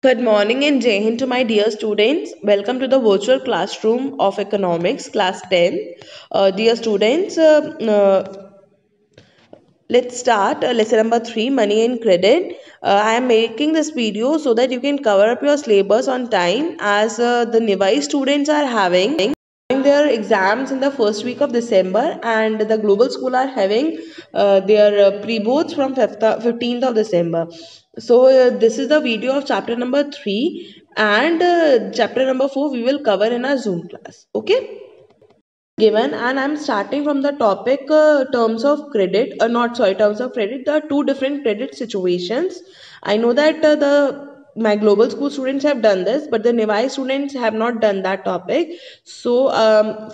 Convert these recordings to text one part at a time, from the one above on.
Good morning and Jai Hind to my dear students. Welcome to the virtual classroom of economics, class 10. Dear students, let's start lesson number 3, money and credit. I am making this video so that you can cover up your syllabus on time as the Nivai students are having their exams in the first week of December, and the global school are having their pre-boards from 15th of December. So this is the video of chapter number 3, and chapter number 4 we will cover in our Zoom class. Okay, given, and I'm starting from the topic terms of credit, not sorry, terms of credit. There are two different credit situations. I know that the my global school students have done this, but the Nivai students have not done that topic. So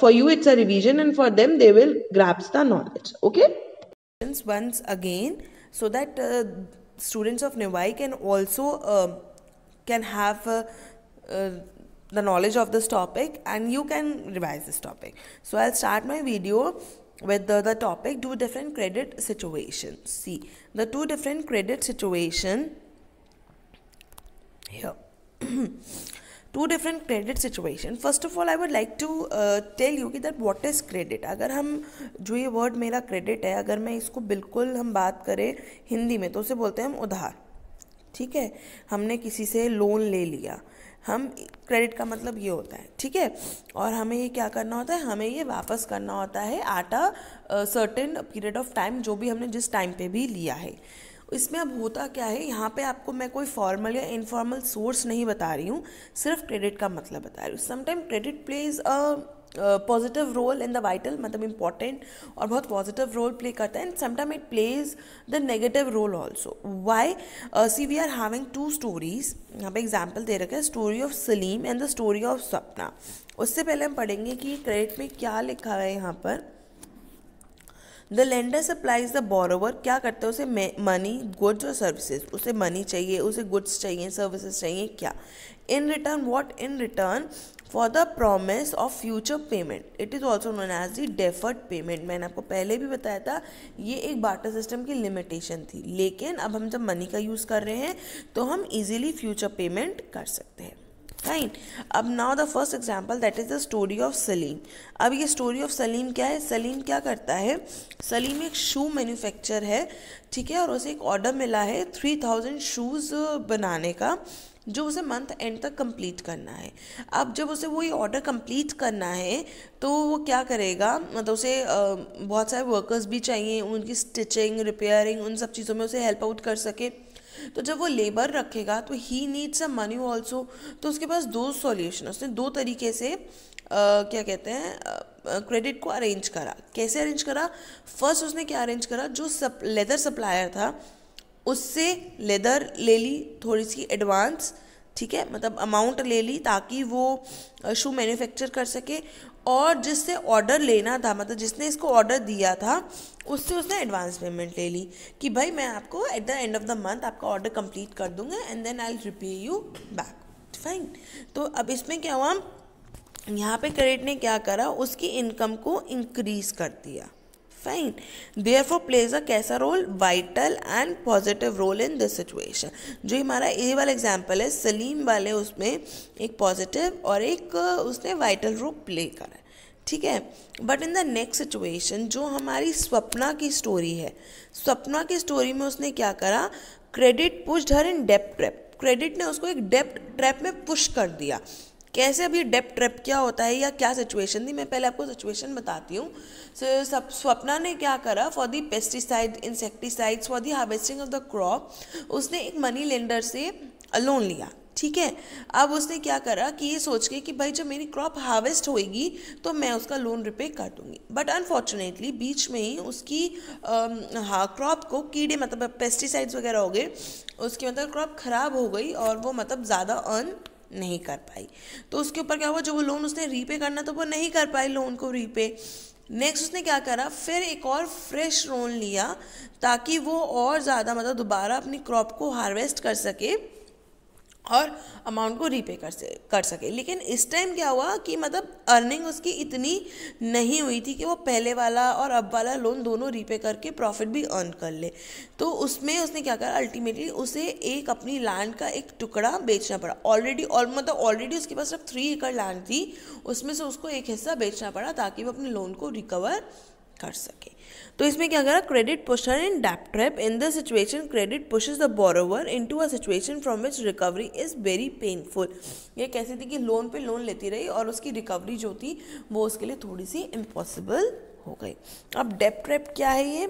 for you it's a revision, and for them they will grasp the knowledge. Okay, once again, so that students of Nivai can also can have uh, the knowledge of this topic, and you can revise this topic. So I'll start my video with the topic two different credit situations. See the two different credit situation here. Two different credit situation. First of all I would like to tell you कि that what is credit. अगर हम जो ये word मेरा credit है, अगर मैं इसको बिल्कुल हम बात करें हिंदी में तो उसे बोलते हैं हम उधार. ठीक है, हमने किसी से लोन ले लिया, हम क्रेडिट का मतलब ये होता है. ठीक है, और हमें ये क्या करना होता है, हमें ये वापस करना होता है at a certain period of time, जो भी हमने जिस टाइम पे भी लिया है. इसमें अब होता क्या है, यहाँ पे आपको मैं कोई फॉर्मल या इनफॉर्मल सोर्स नहीं बता रही हूँ, सिर्फ क्रेडिट का मतलब बता रही हूँ. Sometime credit plays a positive role in the vital, मतलब इंपॉर्टेंट और बहुत पॉजिटिव रोल प्ले करता है. And sometime it plays the negative role also. Why? See we are having two stories. यहाँ पे एग्जाम्पल दे रखा है, story of Salim and the story of Sapna. उससे पहले हम पढ़ेंगे कि क्रेडिट में क्या लिखा है. यहाँ पर the lender supplies the borrower. क्या करता है, उसे मनी, गुड्स और सर्विसेज. उसे मनी चाहिए, उसे गुड्स चाहिए, सर्विसेज चाहिए. क्या? In return what? In return for the promise of future payment. It is also known as the deferred payment. मैंने आपको पहले भी बताया था, ये एक बार्टर सिस्टम की लिमिटेशन थी. लेकिन अब हम जब मनी का यूज़ कर रहे हैं तो हम इजीली फ्यूचर पेमेंट कर सकते हैं. फाइन. अब now the first example, that is the story of Salim. अब ये स्टोरी ऑफ सलीम क्या है? सलीम क्या करता है, सलीम एक शू मैन्युफैक्चर है. ठीक है, और उसे एक ऑर्डर मिला है 3000 शूज़ बनाने का, जो उसे मंथ एंड तक कंप्लीट करना है. अब जब उसे वो ये ऑर्डर कंप्लीट करना है तो वो क्या करेगा, मतलब उसे बहुत सारे वर्कर्स भी चाहिए, उनकी स्टिचिंग, रिपेयरिंग, उन सब चीज़ों में उसे हेल्प आउट कर सके. तो जब वो लेबर रखेगा तो he needs a money also. तो उसके पास दो सॉल्यूशन, उसने दो तरीके से क्या कहते हैं क्रेडिट को अरेंज करा. कैसे अरेंज करा? फर्स्ट उसने क्या अरेंज करा, जो लेदर सप्लायर था उससे लेदर ले ली थोड़ी सी एडवांस. ठीक है, मतलब अमाउंट ले ली ताकि वो शू मैन्युफैक्चर कर सके. और जिससे ऑर्डर लेना था, मतलब जिसने इसको ऑर्डर दिया था, उससे उसने एडवांस पेमेंट ले ली कि भाई मैं आपको at the end of the month आपका ऑर्डर कंप्लीट कर दूंगा and then I will repay you back. Fine. तो अब इसमें क्या हुआ, यहाँ पे क्रेडिट ने क्या करा, उसकी इनकम को इंक्रीज कर दिया. फाइन. देयरफॉर प्लेज अ कैसा role, vital and positive role in this situation. जो हमारा ए वाला एग्जाम्पल है, सलीम वाले, उसमें एक पॉजिटिव और एक उसने वाइटल रोल प्ले करा. ठीक है, but in the next situation जो हमारी स्वप्ना की स्टोरी है, स्वप्ना की स्टोरी में उसने क्या करा, क्रेडिट पुश्ड हर इन डेप्ट ट्रैप. क्रेडिट ने उसको एक डेप्ट ट्रैप में पुश कर दिया. कैसे? अब ये डेप्ट ट्रैप क्या होता है या क्या सिचुएशन थी, मैं पहले आपको सिचुएशन बताती हूँ. सब स्वप्ना ने क्या करा, for the pesticide, insecticides, for the harvesting of the crop, उसने एक मनी लेंडर से लोन लिया. ठीक है, अब उसने क्या करा कि ये सोच के कि भाई जब मेरी क्रॉप हार्वेस्ट होएगी तो मैं उसका लोन रिपे कर दूंगी. बट अनफॉर्चुनेटली बीच में ही उसकी क्रॉप को कीड़े, मतलब पेस्टिसाइड्स वगैरह हो गए, उसकी मतलब क्रॉप ख़राब हो गई और वो मतलब ज़्यादा अर्न नहीं कर पाई. तो उसके ऊपर क्या हुआ, जो वो लोन उसने रीपे करना तो वो नहीं कर पाई लोन को रीपे. नेक्स्ट उसने क्या करा, फिर एक और फ्रेश लोन लिया ताकि वो और ज़्यादा मतलब दोबारा अपनी क्रॉप को हार्वेस्ट कर सके और अमाउंट को रीपे कर सके। लेकिन इस टाइम क्या हुआ कि मतलब अर्निंग उसकी इतनी नहीं हुई थी कि वो पहले वाला और अब वाला लोन दोनों रीपे करके प्रॉफिट भी अर्न कर ले। तो उसमें उसने क्या करा, अल्टीमेटली उसे एक अपनी लैंड का एक टुकड़ा बेचना पड़ा। ऑलरेडी उसके पास सिर्फ 3 एकड़ लैंड थी, उसमें से उसको एक हिस्सा बेचना पड़ा ताकि वो अपने लोन को रिकवर कर सके। तो इसमें क्या करा, credit pusher in debt trap. In this situation credit pushes the borrower into a situation from which recovery is very painful. ये कैसे थी कि लोन पे लोन लेती रही और उसकी रिकवरी जो थी वो उसके लिए थोड़ी सी इम्पॉसिबल हो गई। अब डेट ट्रैप क्या है ये?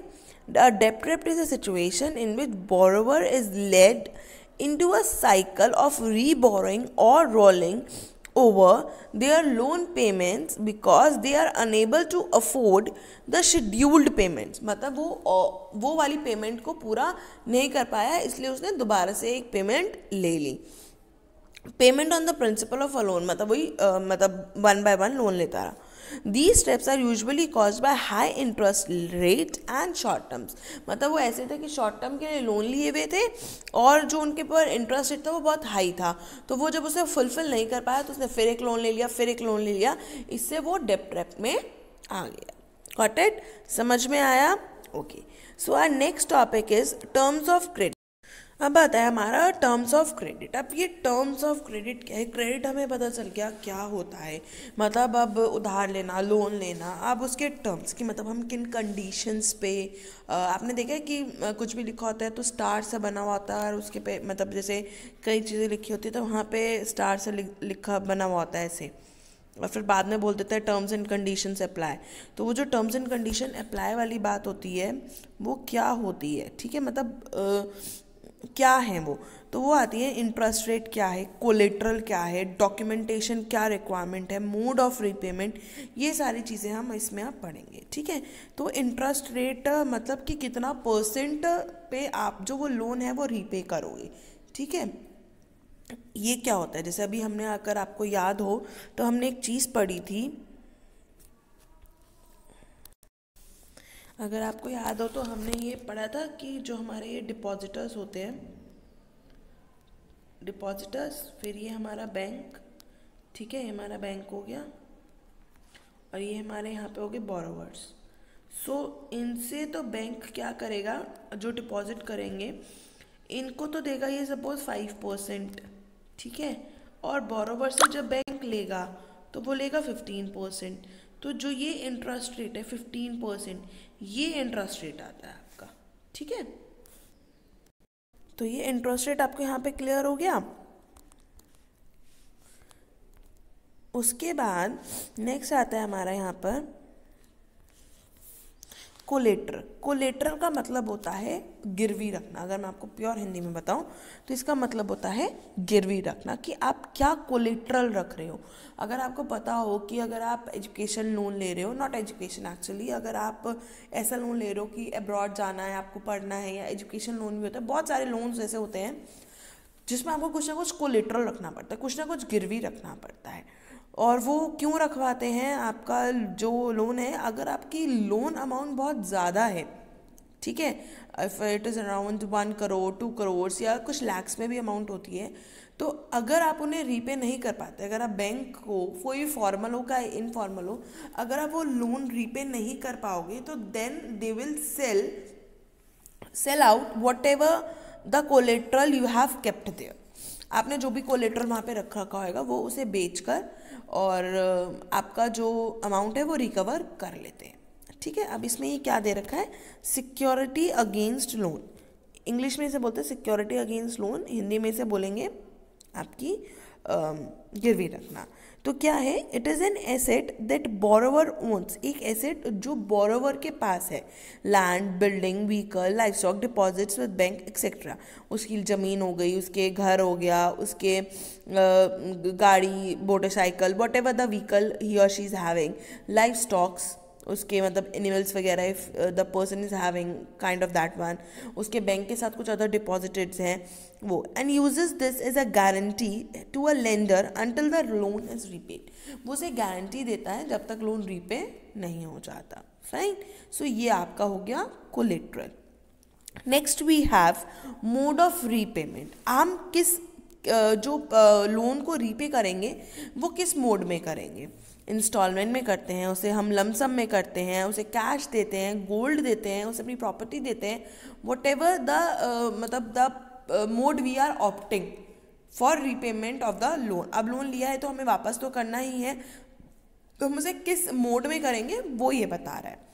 Debt trap is a situation in which borrower is led into a cycle of re-borrowing or rolling over their loan payments because they are unable to afford the scheduled payments। मतलब वो वाली payment को पूरा नहीं कर पाया, इसलिए उसने दोबारा से एक पेमेंट ले ली। Payment on the principal of a loan, मतलब वही मतलब 1 by 1 लोन लेता रहा। These steps are usually caused by high interest rate and short terms। मतलब वो ऐसे थे कि शॉर्ट टर्म के लिए लोन लिए हुए थे और जो उनके पर इंटरेस्ट रेट था वो बहुत हाई था। तो वो जब उसे फुलफिल नहीं कर पाया तो उसने फिर एक लोन ले लिया, फिर एक लोन ले लिया, इससे वो डेट ट्रैप में आ गया। Got it? समझ में आया? Okay. So our next topic is terms of credit. अब आता है हमारा टर्म्स ऑफ क्रेडिट। अब ये टर्म्स ऑफ क्रेडिट क्या है? क्रेडिट हमें पता चल गया क्या होता है, मतलब अब उधार लेना, लोन लेना। अब उसके टर्म्स की मतलब हम किन कंडीशंस पे, आपने देखा है कि कुछ भी लिखा होता है तो स्टार से बना हुआ होता है और उसके पे मतलब जैसे कई चीज़ें लिखी होती है तो वहाँ पे स्टार से लिखा बना हुआ होता है ऐसे, और फिर बाद में बोल देते हैं टर्म्स एंड कंडीशंस अप्लाई। तो वो जो टर्म्स एंड कंडीशन अप्लाई वाली बात होती है वो क्या होती है, ठीक है, मतलब क्या है वो? तो वो आती है इंटरेस्ट रेट क्या है, कोलेट्रल क्या है, डॉक्यूमेंटेशन क्या रिक्वायरमेंट है, मोड ऑफ रीपेमेंट, ये सारी चीज़ें हम इसमें आप पढ़ेंगे, ठीक है। तो इंटरेस्ट रेट मतलब कि कितना % पे आप जो वो लोन है वो रीपे करोगे, ठीक है। ये क्या होता है? जैसे अभी हमने, अगर आपको याद हो तो हमने एक चीज़ पढ़ी थी, अगर आपको याद हो तो हमने ये पढ़ा था कि जो हमारे ये डिपॉजिटर्स होते हैं, डिपॉजिटर्स, फिर ये हमारा बैंक, ठीक है, ये हमारा बैंक हो गया और ये हमारे यहाँ पे हो गए बोरोवर्स। सो इनसे तो बैंक क्या करेगा, जो डिपॉजिट करेंगे इनको तो देगा ये सपोज 5%, ठीक है, और बोरोवर से जब बैंक लेगा तो वो लेगा 15%। तो जो ये इंटरेस्ट रेट है 15%, ये इंटरेस्ट रेट आता है आपका, ठीक है। तो ये इंटरेस्ट रेट आपको यहाँ पे क्लियर हो गया। उसके बाद नेक्स्ट आता है हमारा यहाँ पर कोलेट्रल। कोलेट्रल का मतलब होता है गिरवी रखना। अगर मैं आपको प्योर हिंदी में बताऊं तो इसका मतलब होता है गिरवी रखना, कि आप क्या कोलेट्रल रख रहे हो। अगर आपको पता हो कि अगर आप एजुकेशन लोन ले रहे हो, नॉट एजुकेशन एक्चुअली, अगर आप ऐसा लोन ले रहे हो कि अब्रॉड जाना है, आपको पढ़ना है, या एजुकेशन लोन भी होता है, बहुत सारे लोन्स ऐसे होते हैं जिसमें आपको कुछ ना कुछ कोलेट्रल रखना पड़ता है, कुछ ना कुछ गिरवी रखना पड़ता है। और वो क्यों रखवाते हैं? आपका जो लोन है, अगर आपकी लोन अमाउंट बहुत ज़्यादा है, ठीक है, if it is around 1 crore 2 crore या कुछ लैक्स में भी अमाउंट होती है, तो अगर आप उन्हें रीपे नहीं कर पाते, अगर आप बैंक को, कोई फॉर्मल हो का इनफॉर्मल हो, अगर आप वो लोन रीपे नहीं कर पाओगे तो then they will sell out whatever the collateral you have kept there. आपने जो भी कोलेट्रल वहाँ पे रखा होगा वो उसे बेचकर और आपका जो अमाउंट है वो रिकवर कर लेते हैं, ठीक है। अब इसमें ये क्या दे रखा है? Security against loan. इंग्लिश में इसे बोलते हैं सिक्योरिटी अगेंस्ट लोन, हिंदी में इसे बोलेंगे आपकी गिरवी रखना। तो क्या है? It is an asset that borrower owns. एक एसेट जो बोरोवर के पास है, land, building, vehicle, livestock, deposits with bank etcetera. उसकी ज़मीन हो गई, उसके घर हो गया, उसके गाड़ी, motorcycle, whatever the vehicle ही और she is having, life stocks, उसके मतलब एनिमल्स वगैरह, if the person is having kind of that one, उसके बैंक के साथ कुछ अदर डिपॉजिटेड्स हैं वो, and uses this as a guarantee to a lender until the loan is repaid. वो उसे गारंटी देता है जब तक लोन रीपे नहीं हो जाता। फाइन। सो ये आपका हो गया collateral. Next we have mode of repayment. हम जो लोन को रीपे करेंगे वो किस मोड में करेंगे। इंस्टॉलमेंट में करते हैं, उसे हम लमसम में करते हैं, उसे कैश देते हैं, गोल्ड देते हैं, उसे अपनी प्रॉपर्टी देते हैं, वट एवर द मतलब the mode we are opting for repayment of the loan. अब लोन लिया है तो हमें वापस तो करना ही है, तो हम उसे किस मोड में करेंगे वो ये बता रहा है।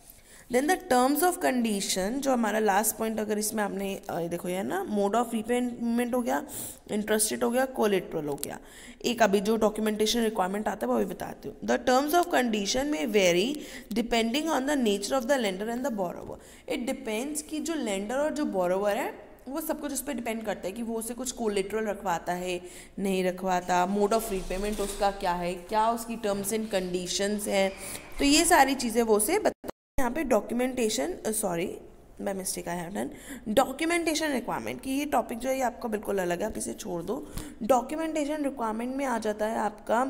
Then the terms of condition, जो हमारा लास्ट पॉइंट, अगर इसमें आपने देखो यार ना, मोड ऑफ रीपेमेंट हो गया, इंटरेस्ट रेट हो गया, कोलेट्रल हो गया। एक अभी जो डॉक्यूमेंटेशन रिक्वायरमेंट आता है वो भी बताती हूँ। द टर्म्स ऑफ कंडीशन में very depending on the nature of the lender and the borrower. It depends कि जो लेंडर और जो बोरोवर है वो सब कुछ उस पर डिपेंड करता है कि वो उसे कुछ कोलेट्रल रखवाता है नहीं रखवाता, मोड ऑफ रीपेमेंट उसका क्या है, क्या उसकी टर्म्स एंड कंडीशंस हैं, तो ये सारी चीज़ें वो उसे बताते हैं। यहाँ पे documentation, sorry by mistake I have done, documentation requirement की ये टॉपिक जो है ये आपका बिल्कुल अलग है, आप इसे छोड़ दो। डॉक्यूमेंटेशन रिक्वायरमेंट में आ जाता है आपका,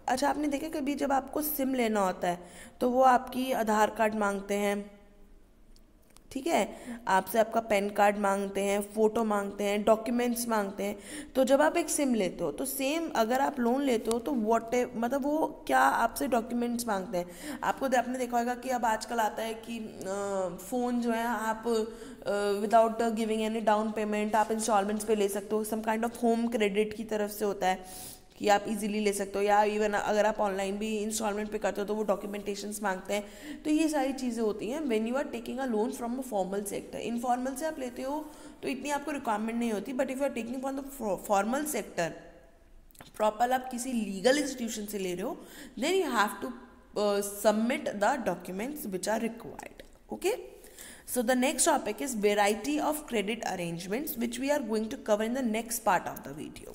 अच्छा आपने देखा कभी जब आपको सिम लेना होता है तो वो आपकी आधार कार्ड मांगते हैं, ठीक है, आपसे आपका पैन कार्ड मांगते हैं, फ़ोटो मांगते हैं, डॉक्यूमेंट्स मांगते हैं। तो जब आप एक सिम लेते हो तो सेम अगर आप लोन लेते हो तो मतलब वो क्या आपसे डॉक्यूमेंट्स मांगते हैं। आपने देखा होगा कि अब आजकल आता है कि फ़ोन जो है आप without giving any down payment आप इंस्टॉलमेंट्स पे ले सकते हो, some kind of home credit की तरफ से होता है कि आप इजीली ले सकते हो, या इवन अगर आप ऑनलाइन भी इंस्टॉलमेंट पे करते हो तो वो डॉक्यूमेंटेशंस मांगते हैं। तो ये सारी चीज़ें होती हैं when you are taking a loan from a formal sector. Informal से आप लेते हो तो इतनी आपको रिक्वायरमेंट नहीं होती, but if you are taking from the formal sector, proper आप किसी लीगल इंस्टीट्यूशन से ले रहे हो, then you have to submit the documents which are required. Okay, so the next topic is variety of credit arrangements, which we are going to cover in the next part of the video.